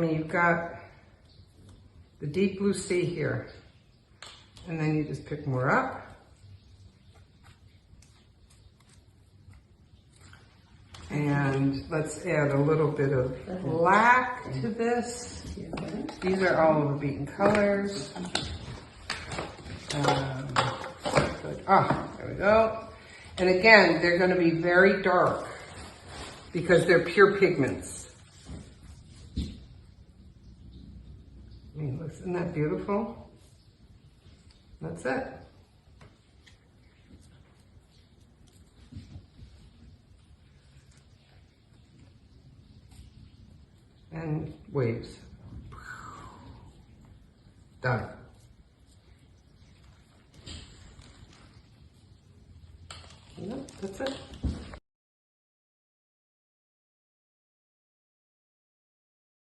then you've got the deep blue sea here. And then you just pick more up. And let's add a little bit of black to this. These are all of the beaten colors. There we go. And again, they're going to be very dark because they're pure pigments. I mean, isn't that beautiful? That's it. And waves. Done. Yep, that's it.